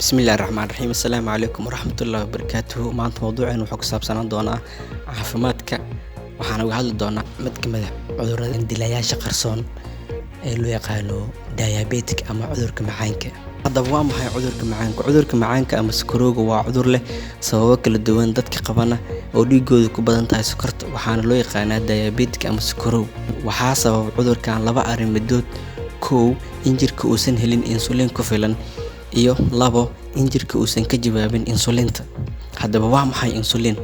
بسم الله الرحمن الرحيم السلام عليكم ورحمة الله وبركاته maanta mawduuceen wuxuu ku saabsanaan doonaa caafimaadka waxaan uga hadli doonaa mid ka mid ah cudurrada dilayaasha qarsoon ee loo yaqaano diabetic ama cudurka macaanka. Haddaba waa maxay cudurka macaanka? Cudurka macaanka ama sonkorowga waa cudur leh sababo kala duwan dadka qabana oo dhiigooda ku badan tahay sonkorta waxaana loo yaqaanaa diabetic ama sonkorow. Waxaa sababa cudurkan laba arrimood: kow, in jirka uusan helin insulin ku filan, iyo labo, in jirka uusan ka jawaabin insulinta. Haddaba waa maxay insulin?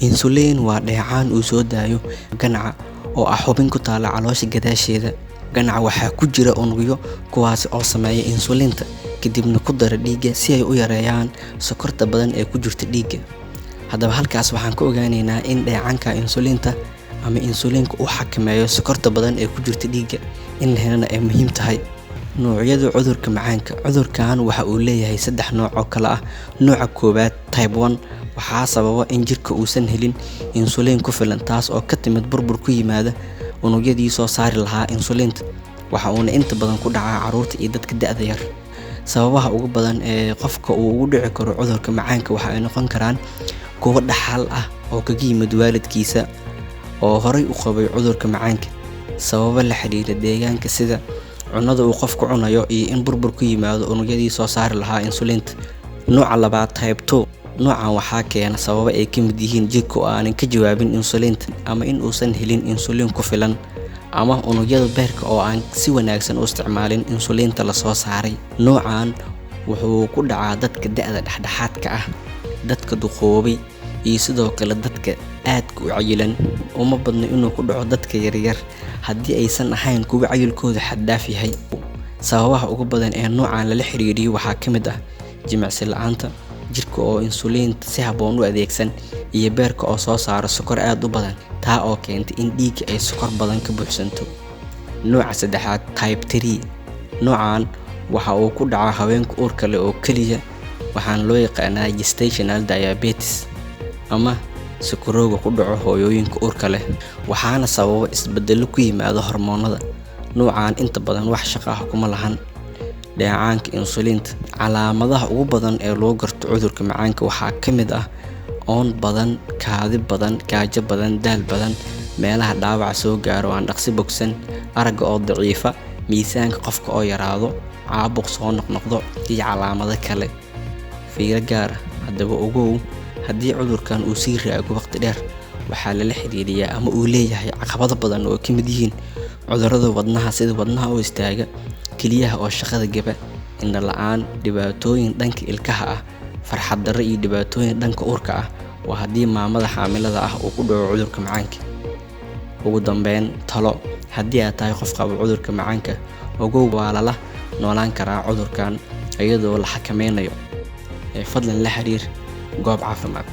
Insulin waa dheecaan uu soo daayo ganaca oo ah xubin ku taala caloosha gadaasheeda. Ganaca waxaa ku jira unugyo kuwaas oo sameeya insulinta kadibna ku dara dhiigga si ay u yareeyaan sokorta badan ee ku jirta dhiigga. Haddaba halkaas waxaan ka ogaanaynaa in dheecaanka insulinta ama insulinka uu xakameeyo sokorta badan ee ku jirta dhiigga, in la helana ay muhiim tahay. Noocyada cudurka macaanka: cudurkan waxa uu leeyahay 3 nooc oo kala ah. Nooca koowaad type 1 waxaa sababa in jirka uusan helin insulin ku filan, taas oo ka timid burbur ku yimaada unugyadii soo saari lahaa insulinta. Waxa uuna inta badan ku dhacaa carruurta iyo dadka da'da yar. Sababaha ugu badan ee qofka uu ugu dhici karo cudurka macaanka waxa ay noqon karaan kuwo dhaxal ah oo kaga yimid waalidkiisa oo horay u qabay cudurka macaanka, sababo la xiriira deegaanka sida cunada uu qofku cunayo iyo in burbur ku yimaado unugyadii soo saari lahaa insulinta. Nooca labaad type 2 noocan waxaa keena sababo ay ka mid yihiin jirka oo aanan ka jawaabin insulinta, ama in uusan helin insulin ku filan, ama unugyada beerka oo aan si wanaagsan u isticmaalin insulinta la soo saaray. Noocan wuxuu ku dhacaa dadka da'da dhexdhexaadka ah, dadka duqoobay, iyo sidoo kale dadka aadka u cayilan. Uma badna inuu ku dhaco dadka yaryar haddii aysan ahayn kuwa cayilkooda xad dhaaf yahay. Sababaha ugu badan ee noocan lala xiriiriyo waxaa ka mid ah jimicsi la'aanta, jirka oo insulinta si habboon u adeegsan, iyo beerka oo soo saara sokor aad u badan taa oo keenta in dhiigga ay sokor badan ka buuxsanto. Nooca saddexaad type 3 noocan waxa uu ku dhacaa haweenka uurka leh oo keliya, waxaana loo yaqaanaa gestational diabetes ama sonkorowga ku dhaco hooyooyinka uurka leh, waxaana sababa isbeddello ku yimaada hormoonada. Noocan inta badan wax shaqo ah kuma lahan dheecaanka insulinta. Calaamadaha ugu badan ee lagu garto cudurka macaanka waxaa ka mid ah oon badan, kaadi badan, gaajo badan, daal badan, meelaha dhaawac soo gaaro aan dhaqsi bogsan, aragga oo daciifa, miisaanka qofka oo yaraado, caabuq soo noqnoqdo, iyo calaamado kale. Fiiro gaar ah. Haddaba ogow, haddii cudurkan uu sii raago waqti dheer, waxaa lala xiriiriyaa ama uu leeyahay caqabado badan oo ka mid yihiin cudurrada wadnaha sida wadnaha oo istaaga, kelyaha oo shaqada gaba, indho la'aan, dhibaatooyin dhanka ilkaha ah, farxad darro iyo dhibaatooyin dhanka uurka ah. Waa haddii maamada xaamilada ah uu ku dhaco cudurka macaanka. Ugu dambeyn, talo: haddii aad tahay qof qaba cudurka macaanka, ogow waa lala noolaan karaa cudurkan iyadoo la xakameynayo. Fadlan la xiriir goob caafimaad.